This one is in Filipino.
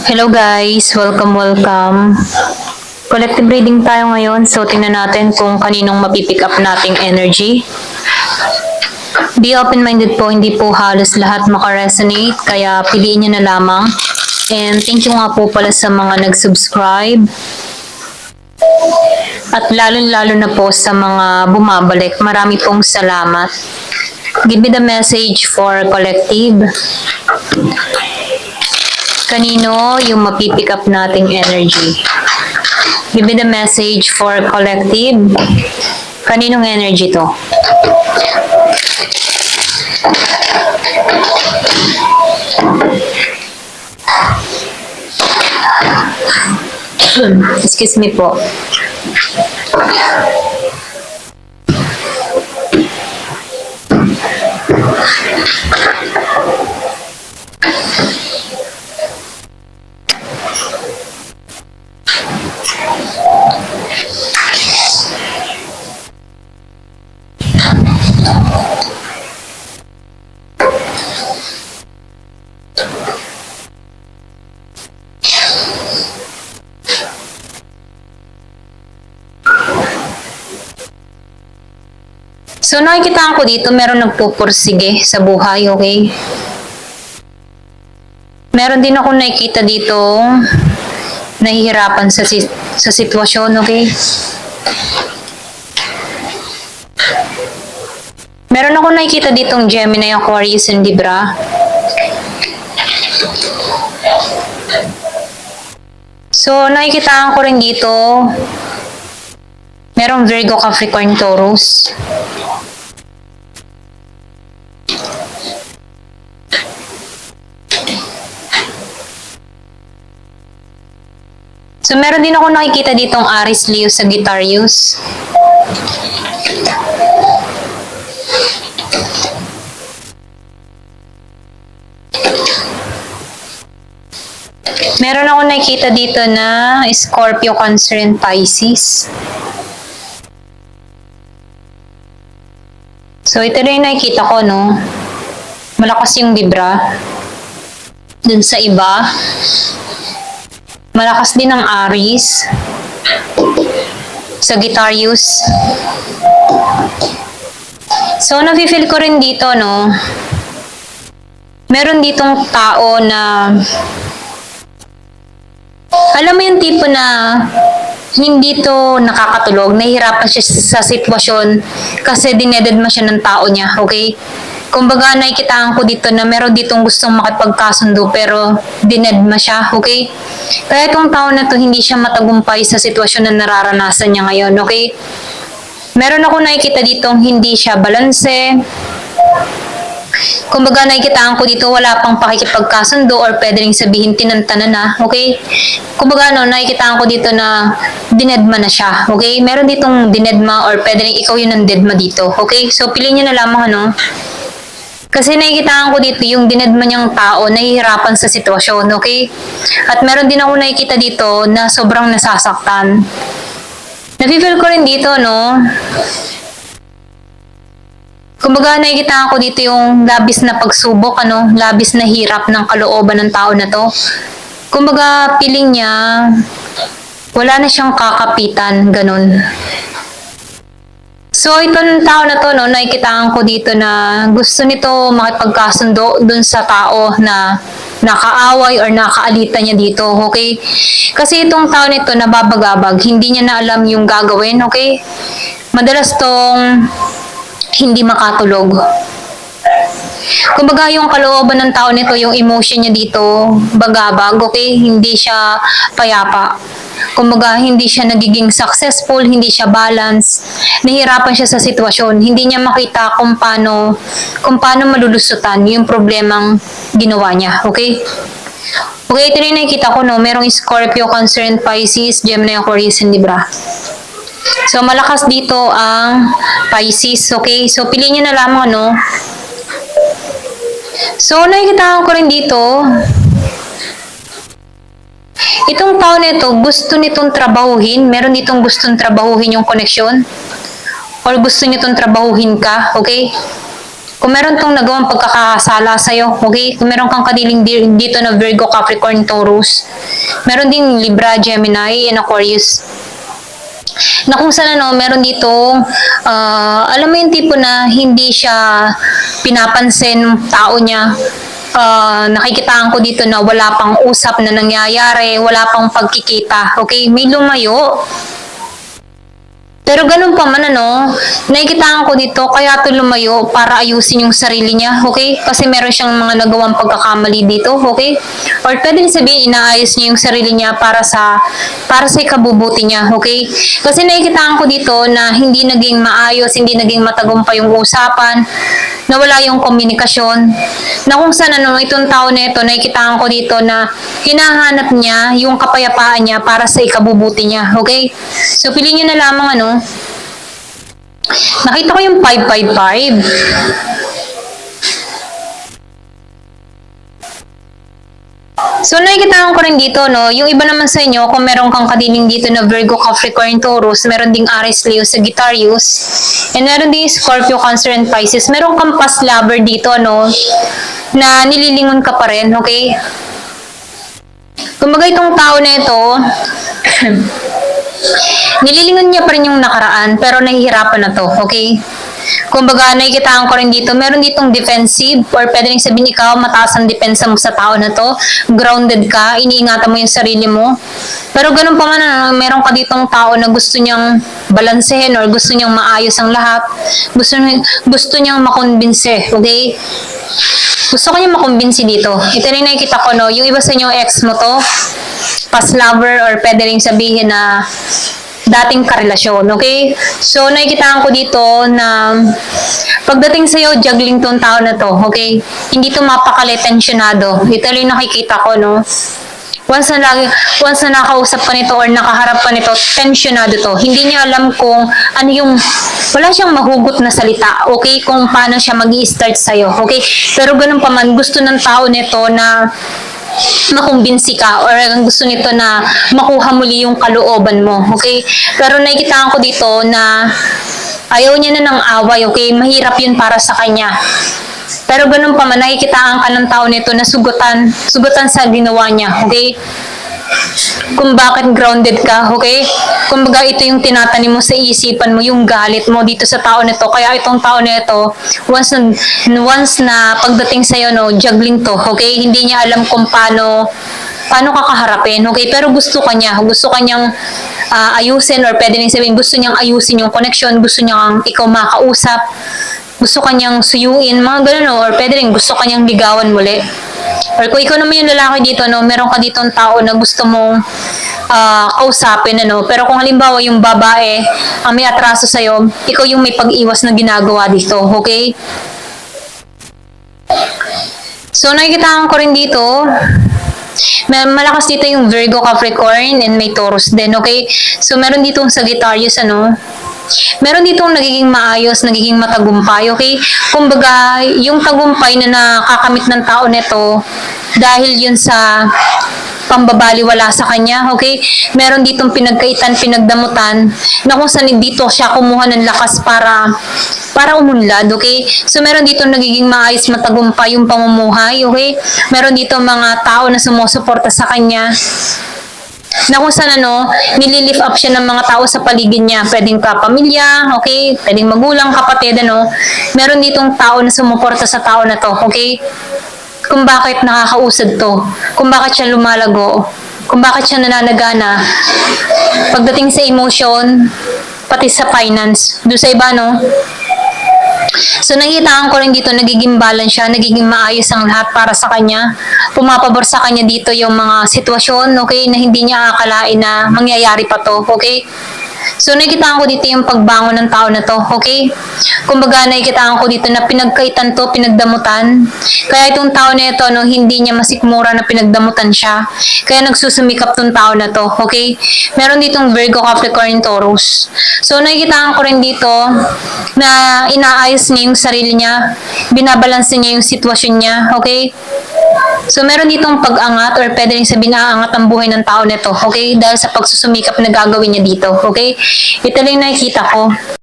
Hello guys, welcome. Collective reading tayo ngayon, so tingnan natin kung kaninong mapipick up nating energy. Be open-minded po, hindi po halos lahat makaresonate, kaya piliin nyo na lamang. And thank you nga po pala sa mga nag-subscribe. At lalo-lalo na po sa mga bumabalik, marami pong salamat. Give me the message for collective. Kanino yung mapipick up nating energy? Give me the message for collective. Kaninong energy to? Excuse me po. So, nakikita ko dito, meron nagpupursige sa buhay, okay? Meron din ako nakikita dito nahihirapan sa sitwasyon, okay? Meron ako nakikita ditong Gemini, Aquarius, and Libra. So, nakikita ko rin dito merong Virgo, Capricorn, Taurus. So, meron din ako nakikita ditong Aries, Leo, Sagittarius. Meron ako nakikita dito na Scorpio, Cancer, and Pisces. So, ito rin yung nakikita ko, no? Malakas yung Libra. Dun sa iba. Malakas din ang Aries. Sagittarius. So, nafe-feel ko rin dito, no? Meron ditong tao na alam mo yung tipo na hindi to nakakatulog, nahihirapan siya sa sitwasyon kasi dinededma siya ng tao niya, okay? Kumbaga, nakikitaan ko dito na meron ditong gustong makipagkasundo pero dinedma siya, okay? Kaya itong tao na to hindi siya matagumpay sa sitwasyon na nararanasan niya ngayon, okay? Meron ako nakikita ditong hindi siya balanse. Kumbaga, nakikitaan ko dito wala pang pakikipagkasundo or pwede rin sabihin tinantanan na, okay? Kumbaga, nakikitaan ko dito na dinedma na siya, okay? Meron ditong dinedma or pwede rin ikaw yun ang dedma dito, okay? So, piliin nyo na lamang, Kasi nakikitaan ko dito yung dinedma niyang tao, nahihirapan sa sitwasyon, okay? At meron din ako nakikita dito na sobrang nasasaktan. Nafe-feel ko rin dito, Kumbaga, nakikitaan ko dito yung labis na pagsubok, labis na hirap ng kalooban ng tao na to. Kumbaga, feeling niya, wala na siyang kakapitan, ganun. So, itong tao na to, nakikitaan ko dito na gusto nito makipagkasundo dun sa tao na nakaaway or nakaalita niya dito, okay? Kasi itong tao nito nababagabag, hindi niya na alam yung gagawin, okay? Madalas tong hindi makatulog. Kumbaga, yung kalooban ng tao nito, yung emotion niya dito, bagabag, okay? Hindi siya payapa. Kumbaga, hindi siya nagiging successful, hindi siya balance, nahihirapan siya sa sitwasyon, hindi niya makita kung paano malulusutan yung problemang ginawa niya, okay? Okay, ito rin nakikita ko, merong Scorpio, Cancer, and Pisces, Gemini, Aquarius, and Libra. So, malakas dito ang Pisces, okay? So, piliin nyo na lamang, So, nakikita ko rin dito, itong tao nito, gusto nitong trabahuhin, meron ditong gustong trabahuhin yung koneksyon, or gusto nitong trabahuhin ka, okay? Kung meron tong nagawang pagkakasala sa'yo, okay? Kung meron kang kadiling dito na Virgo, Capricorn, Taurus, Meron ding Libra, Gemini, and Aquarius. Na kung saan meron dito, alam mo yung tipo na hindi siya pinapansin ng tao niya. Nakikitaan ko dito na wala pang usap na nangyayari, wala pang pagkikita. Okay, may lumayo. Pero ganun pa man nakikitaan ko dito kaya to lumayo para ayusin yung sarili niya, okay? Kasi meron siyang mga nagawang pagkakamali dito, okay? Or pwede sabihin inaayos niya yung sarili niya para sa ikabubuti niya, okay? Kasi nakikitaan ko dito na hindi naging maayos, hindi naging matagumpay yung usapan, nawala yung komunikasyon. Na kung saan itong tao na ito, nakikitaan ko dito na hinahanap niya yung kapayapaan niya para sa ikabubuti niya, okay? So piliin niyo na lamang nakita ko yung 555. So, nakikita ko rin dito, yung iba naman sa inyo, kung meron kang kadining dito na Virgo, Capricorn, Taurus, meron ding Aries, Leo, Sagittarius, and meron ding Scorpio, Cancer, and Pisces. Meron kang past lover dito, na nililingon ka pa rin, okay? Kumbaga itong tao na ito, nililingon niya pa rin yung nakaraan, pero nahihirapan na to, okay? Kumbaga, nakikitaan ko rin dito, meron ditong defensive, or pwede rin sabihin ikaw, mataas ang depensa mo sa tao na to, grounded ka, iniingatan mo yung sarili mo. Pero ganun pa man, meron ka ditong tao na gusto niyang balansehin, or gusto niyang maayos ang lahat, gusto niyang makumbinse, okay? Gusto ko niyang makumbinsi dito. Ito rin nakikita ko, yung iba sa inyo, ex mo to, past lover, or pwede rin sabihin na dating karelasyon, okay? So, nakikitaan ko dito na pagdating sa'yo, juggling tong tao na to, okay? Hindi to mapakali, tensyonado. Ito rin nakikita ko, Once na nakausap ka nito or nakaharap ka nito, tensyonado to. Hindi niya alam kung ano yung, wala siyang mahugot na salita, okay? Kung paano siya mag-i-start sa'yo, okay? Pero ganun pa man, gusto ng tao nito na makumbinsi ka or ang gusto nito na makuha muli yung kalooban mo, okay? Pero nakikitaan ko dito na ayaw niya na ng away, okay? Mahirap yun para sa kanya. Pero ganun pa man, nakikitaan ka ng tao nito na sugutan sa ginawa niya, okay? Kung bakit grounded ka, okay? Kumbaga ito yung tinatanim mo sa isipan mo, yung galit mo dito sa tao nito. Kaya itong tao nito, once na pagdating sa'yo, juggling to, okay? Hindi niya alam kung paano kakaharapin, okay? Pero gusto kanyang ayusin, or pwede rin sabihin, gusto niyang ayusin yung connection, gusto niyang ikaw makausap, gusto kanyang suyuin, mga ganun, or pwede rin gusto kanyang ligawan muli. Or kung ikaw naman yung lalaki dito, meron ka ditong tao na gusto mong kausapin, pero kung halimbawa yung babae ang may atraso sa'yo, ikaw yung may pag-iwas na ginagawa dito, okay? So, nakikita ko rin dito, malakas dito yung Virgo, Capricorn, and may Taurus din, okay? So, meron ditong Sagittarius, meron ditong nagiging maayos, nagiging matagumpay, okay? Kumbaga, yung tagumpay na nakakamit ng tao nito, dahil yun sa pambabaliwala sa kanya, okay? Meron ditong pinagkaitan, pinagdamutan, na kung saan dito siya kumuha ng lakas para umunlad, okay? So, meron dito nagiging maayos, matagumpay yung pamumuhay, okay? Meron dito mga tao na sumusuporta sa kanya, na kung saan nililift up siya ng mga tao sa paligid niya. Pwedeng kapamilya, okay? Pwedeng magulang, kapatid, Meron ditong tao na sumuporta sa tao na to, okay? Kung bakit nakakausad to, kung bakit siya lumalago, kung bakit siya nananagana, pagdating sa emotion, pati sa finance, doon sa iba, So, nakikitaan ko rin dito, nagiging balance siya, nagiging maayos ang lahat para sa kanya. Pumapabor sa kanya dito yung mga sitwasyon, okay, na hindi niya akalain na mangyayari pa to, okay? So, nakikitaan ko dito yung pagbangon ng tao na to, okay? Kumbaga, nakikitaan ko dito na pinagkaitan to, pinagdamutan. Kaya itong tao na ito, hindi niya masikmura na pinagdamutan siya. Kaya nagsusumikap tong tao na to, okay? Meron ditong Virgo, Capricorn, Taurus. So, nakikitaan ko rin dito na inaayos niya yung sarili niya, binabalanse niya yung sitwasyon niya, okay? So, meron ditong pag-angat, or pwede rin sabihin na aangat ang buhay ng tao nito, okay? Dahil sa pagsusumikap na gagawin niya dito, okay? Ito lang nakikita ko.